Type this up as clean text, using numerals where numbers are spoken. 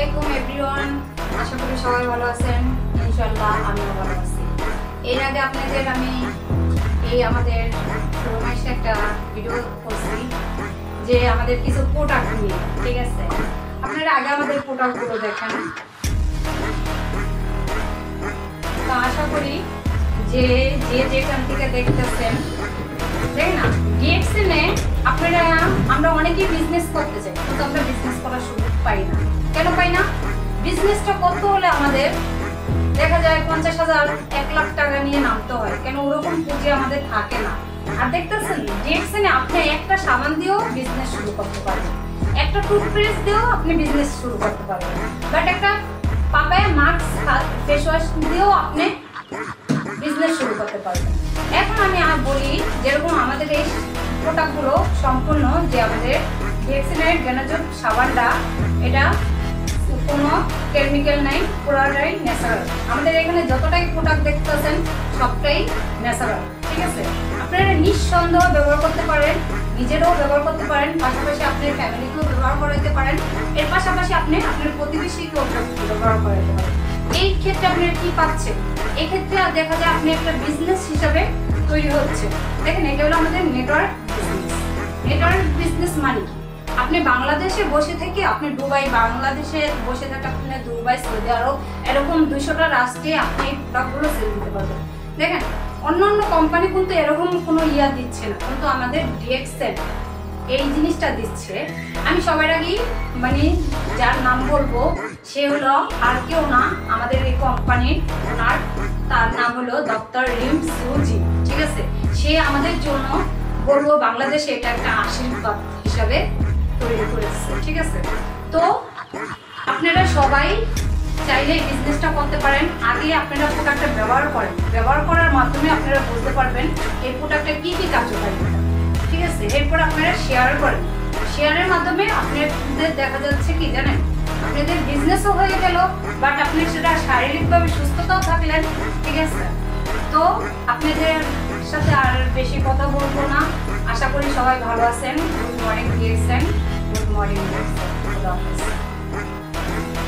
আলাইকুম এভরিওয়ান, আশা করি সবাই ভালো আছেন। ইনশাআল্লাহ আমিও ভালো আছি। এর আগে আপনাদের আমি আমাদের শোরুমের একটা ভিডিও করছি যে আমাদের কিছু প্রোডাক্ট নিয়ে, ঠিক আছে? আপনারা আগে আমাদের প্রোডাক্টগুলো দেখেন। তো আশা করি যে যেখান থেকে দেখতেছেন, দেখেন না, ডিএক্সএনে আমরা অনেকেই বিজনেস করতে চাই, কিন্তু আমরা বিজনেস করার সুযোগ পাই না। কেন পাই না? বিজনেসটা করতে হলে আমাদের দেখা যায় 50,000 1 লাখ টাকা নিয়ে নামতে হয়। কেন? ওরকম পুঁজি আমাদের থাকে না। আর দেখতেছেন ডিএক্সএনে আপনি একটা সাবান দিয়েও বিজনেস শুরু করতে পারবেন, একটা টুথপেস্ট দিয়েও আপনি বিজনেস শুরু করতে পারবেন, বাট একটা পাপায়া মাস্ক ফেস ওয়াশ দিয়েও আপনি বিজনেস শুরু করতে পারবেন। এখন আমি বলি, যেরকম আমাদের এই প্রোডাক্টগুলো সম্পূর্ণ যে আমাদের ডিএক্সএনের গ্যানাজল সাবানটা, এটা কোনো কেমিক্যাল নাই, পুরোটাই ন্যাচারাল। আমাদের এখানে যতটাই প্রোডাক্ট দেখতেছেন সবটাই ন্যাচারাল, ঠিক আছে? আপনারা নিঃসন্দেহ ব্যবহার করতে পারেন, নিজেরাও ব্যবহার করতে পারেন, পাশাপাশি আপনার ফ্যামিলিকেও ব্যবহার করাতে পারেন, এর পাশাপাশি আপনি আপনার প্রতিবেশীকেও ব্যবহার করাতে পারেন। এই ক্ষেত্রে আপনারা কি পাচ্ছেন? এই ক্ষেত্রে দেখা যায় আপনি একটা বিজনেস হিসাবে তৈরি হচ্ছে। দেখেন, এটা হলো আমাদের নেটওয়ার্ক বিজনেস। নেটওয়ার্ক বিজনেস মানে কি? আপনি বাংলাদেশে বসে থেকে আপনি দুবাই, বাংলাদেশে বসে থেকে আপনি দুবাই, সৌদি আরব, এরকম 200টা রাষ্ট্রে আপনি প্রোডাক্টগুলো সেল দিতে পারবেন। দেখেন, অন্য কোম্পানি কিন্তু এরকম কোনো দিচ্ছে না, কিন্তু আমাদের ডিএক্সএন এই জিনিসটা দিচ্ছে। আমি সবার আগেই যার নাম বলবো সে হলো আর কেউ না, আমাদের এই কোম্পানির ওনার, তার নাম হলো ডক্টর রিম সুজি, ঠিক আছে? সে আমাদের জন্য বলবো বাংলাদেশে এটা একটা আশীর্বাদ হিসাবে তৈরি করেছে, ঠিক আছে? তো আপনারা সবাই চাইলে বিজনেসটা করতে পারেন। আগে আপনারা প্রোডাক্টটা ব্যবহার করেন, ব্যবহার করার মাধ্যমে আপনারা বুঝতে পারবেন এই প্রোডাক্টটা কি কি কার্যকারিতা, ঠিক আছে? এরপর আপনারা শেয়ার করেন, শেয়ারের মাধ্যমে আপনাদের দেখা যাচ্ছে কি জানেন, আপনাদের বিজনেসও হয়ে গেল, বাট আপনি সেটা শারীরিকভাবে সুস্থতাও থাকলেন, ঠিক আছে? তো আপনাদের সাথে আর বেশি কথা বলবো না। আশা করি সবাই ভালো আছেন। Good morning DXN, good morning DXN.